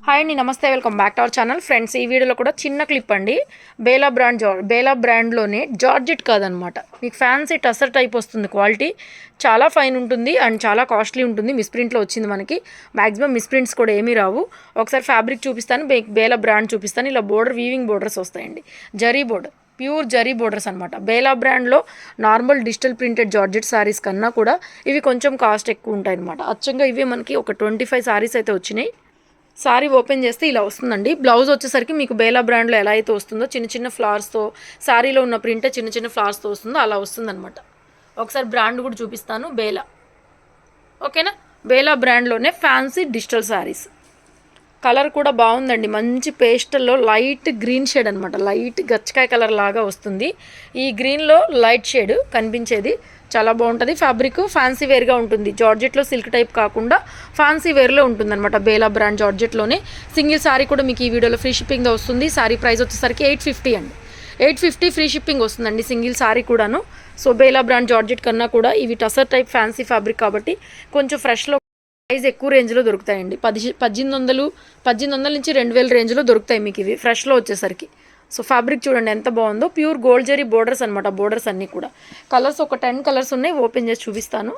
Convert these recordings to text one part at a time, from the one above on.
Hi అండి, నమస్తే, welcome back to our channel. Friends, ఈ వీడియోలో కూడా చిన్న క్లిప్ అండి. బేలా బ్రాండ్లోనే జార్జెట్ కాదనమాట, మీకు ఫ్యాన్సీ టసర్ టైప్ వస్తుంది. క్వాలిటీ చాలా ఫైన్ ఉంటుంది అండ్ చాలా కాస్ట్లీ ఉంటుంది. మిస్ప్రింట్లో వచ్చింది మనకి. మ్యాక్సిమం మిస్ప్రింట్స్ కూడా ఏమీ రావు. ఒకసారి ఫ్యాబ్రిక్ చూపిస్తాను, బేలా బ్రాండ్ చూపిస్తాను. ఇలా బోర్డర్ వీవింగ్ బోర్డర్స్ వస్తాయండి, zari border, pure zari borders అనమాట. బేలా బ్రాండ్లో normal digital printed georgette saris కన్నా కూడా ఇవి కొంచెం కాస్ట్ ఎక్కువ ఉంటాయి అనమాట. అచ్చంగా ఇవి మనకి ఒక 25 శారీస్ అయితే వచ్చినాయి. సారీ ఓపెన్ చేస్తే ఇలా వస్తుందండి. బ్లౌజ్ వచ్చేసరికి మీకు బేలా బ్రాండ్లో ఎలా అయితే వస్తుందో చిన్న చిన్న ఫ్లవర్స్తో, శారీలో ఉన్న ప్రింటే చిన్న చిన్న ఫ్లవర్స్తో వస్తుందో అలా వస్తుందన్నమాట. ఒకసారి బ్రాండ్ కూడా చూపిస్తాను, బేలా. ఓకేనా, Bela బ్రాండ్లోనే fancy digital saris. Colour కూడా బాగుందండి, మంచి పేస్టల్లో లైట్ గ్రీన్ షేడ్ అనమాట. లైట్ గచ్చకాయ కలర్ లాగా వస్తుంది. ఈ గ్రీన్లో లైట్ షేడ్ కనిపించేది చాలా బాగుంటుంది. ఫ్యాబ్రిక్ ఫ్యాన్సీ వేర్గా ఉంటుంది. జార్జెట్లో సిల్క్ టైప్ కాకుండా ఫ్యాన్సీ వేర్లో ఉంటుందన్నమాట. బేలా బ్రాండ్ జార్జెట్లోనే సింగిల్ శారీ కూడా మీకు ఈ వీడియోలో ఫ్రీ షిప్పింగ్లో వస్తుంది. శారీ ప్రైస్ వచ్చేసరికి 850 అండి. 850 ఫ్రీ షిప్పింగ్ వస్తుందండి సింగిల్ శారీ కూడాను. సో బేలా బ్రాండ్ జార్జెట్ కన్నా కూడా ఇవి టసర్ టైప్ ఫ్యాన్సీ ఫ్యాబ్రిక్ కాబట్టి కొంచెం ఫ్రెష్లో ప్రైస్ ఎక్కువ రేంజ్లో దొరుకుతాయండి. 1800 నుంచి 2000 రేంజ్లో దొరుకుతాయి మీకు ఇవి ఫ్రెష్లో వచ్చేసరికి. సో ఫ్యాబ్రిక్ చూడండి ఎంత బాగుందో. ప్యూర్ గోల్డ్ జరీ బోర్డర్స్ అనమాట. బోర్డర్స్ అన్నీ కూడా కలర్స్ ఒక 10 కలర్స్ ఉన్నాయి. ఓపెన్ చేసి చూపిస్తాను.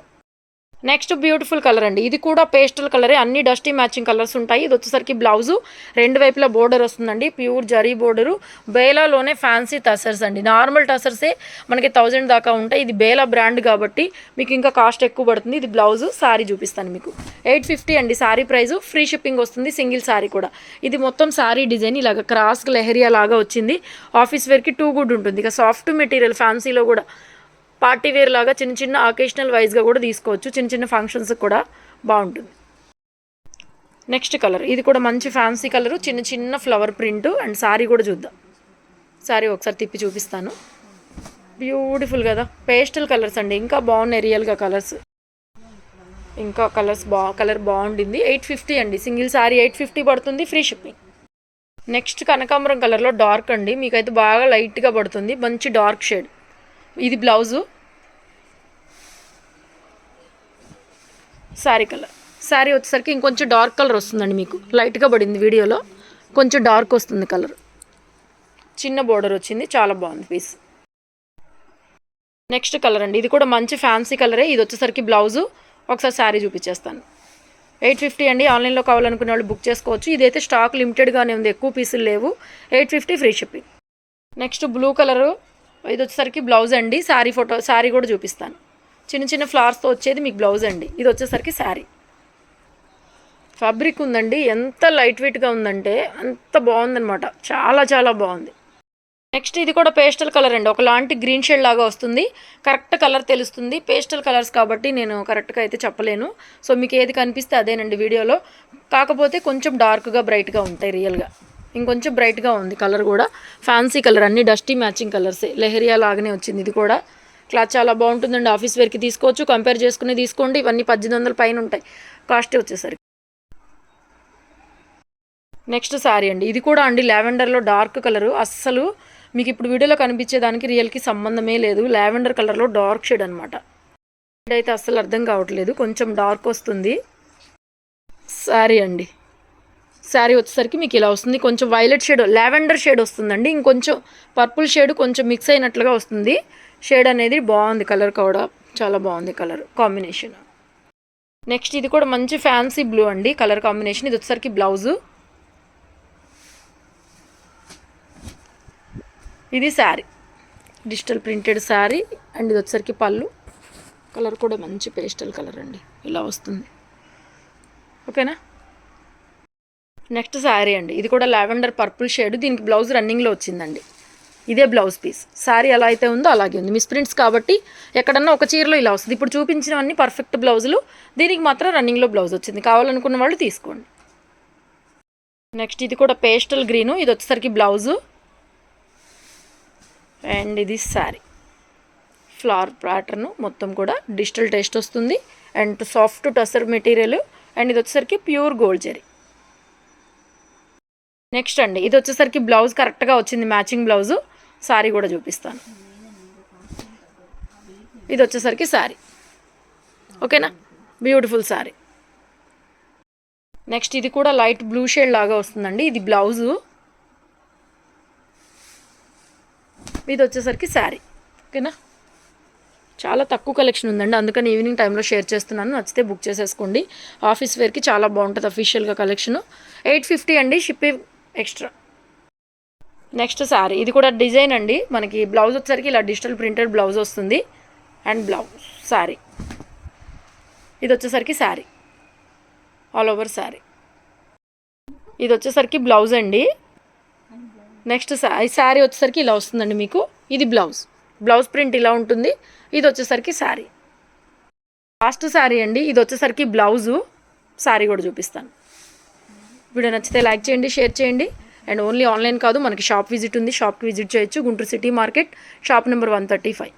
నెక్స్ట్ బ్యూటిఫుల్ కలర్ అండి. ఇది కూడా పేస్టల్ కలరే, అన్ని డస్టీ మ్యాచింగ్ కలర్స్ ఉంటాయి. ఇది వచ్చేసరికి బ్లౌజు రెండు వైపులా బోర్డర్ వస్తుందండి. Pure zari border. బేలాలోనే ఫ్యాన్సీ టసర్స్ అండి. నార్మల్ టసర్సే మనకి 1000 దాకా ఉంటాయి. ఇది బేలా బ్రాండ్ కాబట్టి మీకు ఇంకా కాస్ట్ ఎక్కువ పడుతుంది. ఇది బ్లౌజు. శారీ చూపిస్తాను మీకు. 850 అండి శారీ ప్రైజు. ఫ్రీ షిప్పింగ్ వస్తుంది సింగిల్ శారీ కూడా. ఇది మొత్తం శారీ డిజైన్ ఇలాగ క్రాస్ లెహరియా లాగా వచ్చింది. ఆఫీస్ వేర్కి టూ గుడ్ ఉంటుంది. ఇక సాఫ్ట్ మెటీరియల్ ఫ్యాన్సీలో కూడా పార్టీ వేర్ లాగా చిన్న చిన్న అకేషనల్ వైజ్గా కూడా తీసుకోవచ్చు. చిన్న చిన్న ఫంక్షన్స్కి కూడా బాగుంటుంది. నెక్స్ట్ కలర్, ఇది కూడా మంచి ఫ్యాన్సీ కలరు, చిన్న చిన్న ఫ్లవర్ ప్రింట్ అండ్ శారీ కూడా చూద్దాం. శారీ ఒకసారి తిప్పి చూపిస్తాను. బ్యూటిఫుల్ కదా, పేస్టల్ కలర్స్ అండి. ఇంకా బాగున్నాయి రియల్గా కలర్స్. ఇంకా కలర్ బాగుండింది. 850 అండి సింగిల్ శారీ. 850 పడుతుంది, ఫ్రీ షిప్పింగ్. నెక్స్ట్ కనకాంబరం కలర్లో డార్క్ అండి. మీకైతే బాగా లైట్గా పడుతుంది, మంచి డార్క్ షేడ్. ఇది బ్లౌజు. శారీ కలర్. శారీ వచ్చేసరికి ఇంకొంచెం డార్క్ కలర్ వస్తుందండి. మీకు లైట్గా పడింది వీడియోలో, కొంచెం డార్క్ వస్తుంది కలర్. చిన్న బోర్డర్ వచ్చింది, చాలా బాగుంది పీస్. నెక్స్ట్ కలర్ అండి. ఇది కూడా మంచి ఫ్యాన్సీ కలరే. ఇది వచ్చేసరికి బ్లౌజు. ఒకసారి శారీ చూపించేస్తాను. 850 అండి. ఆన్లైన్లో కావాలనుకునే వాళ్ళు బుక్ చేసుకోవచ్చు. ఇదైతే స్టాక్ లిమిటెడ్గానే ఉంది, ఎక్కువ పీసులు లేవు. 850 free shipping. Next blue colour. ఇది వచ్చేసరికి బ్లౌజ్ అండి. శారీ కూడా చూపిస్తాను. చిన్న చిన్న ఫ్లవర్స్తో వచ్చేది మీకు బ్లౌజ్ అండి. ఇది వచ్చేసరికి శారీ. ఫ్యాబ్రిక్ ఉందండి, ఎంత లైట్ వెయిట్గా ఉందంటే అంత బాగుందనమాట. చాలా చాలా బాగుంది. నెక్స్ట్ ఇది కూడా పేస్టల్ కలర్ అండి. ఒకలాంటి గ్రీన్ షేడ్ లాగా వస్తుంది. కరెక్ట్ కలర్ తెలుస్తుంది. పేస్టల్ కలర్స్ కాబట్టి నేను కరెక్ట్గా అయితే చెప్పలేను. సో మీకు ఏది కనిపిస్తే అదేనండి వీడియోలో. కాకపోతే కొంచెం డార్క్గా బ్రైట్గా ఉంటాయి రియల్గా. ఇంకొంచెం బ్రైట్గా ఉంది కలర్ కూడా. ఫ్యాన్సీ కలర్, అన్ని డస్టీ మ్యాచింగ్ కలర్సే. లెహరియా లాగానే వచ్చింది. ఇది కూడా క్లాత్ చాలా బాగుంటుందండి. ఆఫీస్ వేర్కి తీసుకోవచ్చు, కంపేర్ చేసుకుని తీసుకోండి. ఇవన్నీ 1800 పైన ఉంటాయి కాస్ట్ వచ్చేసరికి. నెక్స్ట్ శారీ అండి. ఇది కూడా అండి లావెండర్లో డార్క్ కలరు. అస్సలు మీకు ఇప్పుడు వీడియోలో కనిపించేదానికి రియల్కి సంబంధమే లేదు. లావెండర్ కలర్లో డార్క్ షేడ్ అనమాట. అయితే అస్సలు అర్థం కావట్లేదు, కొంచెం డార్క్ వస్తుంది. శారీ అండి. శారీ వచ్చేసరికి మీకు ఇలా వస్తుంది. కొంచెం వైలెట్ షేడ్, లావెండర్ షేడ్ వస్తుందండి. ఇంకొంచెం పర్పుల్ షేడ్ కొంచెం మిక్స్ అయినట్లుగా వస్తుంది. షేడ్ అనేది బాగుంది. కలర్ కూడా చాలా బాగుంది కలర్ కాంబినేషన్. నెక్స్ట్ ఇది కూడా మంచి ఫ్యాన్సీ బ్లూ అండి కలర్ కాంబినేషన్. ఇది వచ్చేసరికి బ్లౌజు. ఇది sari, digital printed sari and ఇది వచ్చేసరికి పళ్ళు. కలర్ కూడా మంచి పేస్టల్ కలర్ అండి, ఇలా వస్తుంది. ఓకేనా. నెక్స్ట్ శారీ అండి. ఇది కూడా లావెండర్ పర్పుల్ షేడ్. దీనికి బ్లౌజ్ రన్నింగ్లో వచ్చిందండి. ఇదే బ్లౌజ్ పీస్. శారీ ఎలా అయితే ఉందో అలాగే ఉంది. మిస్ప్రింట్స్ కాబట్టి ఎక్కడన్నా ఒక చీరలో ఇలా వస్తుంది. ఇప్పుడు చూపించినవన్నీ పర్ఫెక్ట్ బ్లౌజులు. దీనికి మాత్రం రన్నింగ్లో బ్లౌజ్ వచ్చింది. కావాలనుకున్న వాళ్ళు తీసుకోండి. నెక్స్ట్ ఇది కూడా పేస్టల్ గ్రీను. ఇది వచ్చేసరికి బ్లౌజు అండ్ ఇది శారీ. ఫ్లవర్ ప్యాటర్ను మొత్తం కూడా డిజిటల్ టేస్ట్ వస్తుంది and soft tussar material and ఇది వచ్చేసరికి ప్యూర్ గోల్డ్ జరీ. నెక్స్ట్ అండి ఇది వచ్చేసరికి బ్లౌజ్ కరెక్ట్గా వచ్చింది, మ్యాచింగ్ బ్లౌజు. శారీ కూడా చూపిస్తాను. ఇది వచ్చేసరికి శారీ. ఓకేనా, బ్యూటిఫుల్ శారీ. నెక్స్ట్ ఇది కూడా లైట్ బ్లూ షేడ్ లాగా వస్తుందండి. ఇది బ్లౌజు, ఇది వచ్చేసరికి శారీ. ఓకేనా, చాలా తక్కువ కలెక్షన్ ఉందండి, అందుకని ఈవినింగ్ టైంలో షేర్ చేస్తున్నాను. నచ్చితే బుక్ చేసేసుకోండి. ఆఫీస్ వేర్కి చాలా బాగుంటుంది అఫీషియల్గా కలెక్షను. 850 అండి, షిప్పింగ్ ఎక్స్ట్రా. నెక్స్ట్ శారీ, ఇది కూడా డిజైన్ అండి. మనకి బ్లౌజ్ వచ్చేసరికి ఇలా డిజిటల్ ప్రింటెడ్ బ్లౌజ్ వస్తుంది అండ్ బ్లౌజ్ శారీ. ఇది వచ్చేసరికి శారీ, ఆల్ ఓవర్ శారీ. ఇది వచ్చేసరికి బ్లౌజ్ అండి. నెక్స్ట్ శారీ వచ్చేసరికి ఇలా వస్తుందండి మీకు. ఇది బ్లౌజ్, బ్లౌజ్ ప్రింట్ ఇలా ఉంటుంది. ఇది వచ్చేసరికి శారీ. లాస్ట్ శారీ అండి, ఇది వచ్చేసరికి బ్లౌజు, శారీ కూడా చూపిస్తాను. వీడియో నచ్చితే లైక్ చేయండి, షేర్ చేయండి. అండ్ ఓన్లీ ఆన్లైన్ కాదు, మనకి షాప్ విజిట్ ఉంది, షాప్కి విజిట్ చేయొచ్చు. Guntur city market, shop number 135.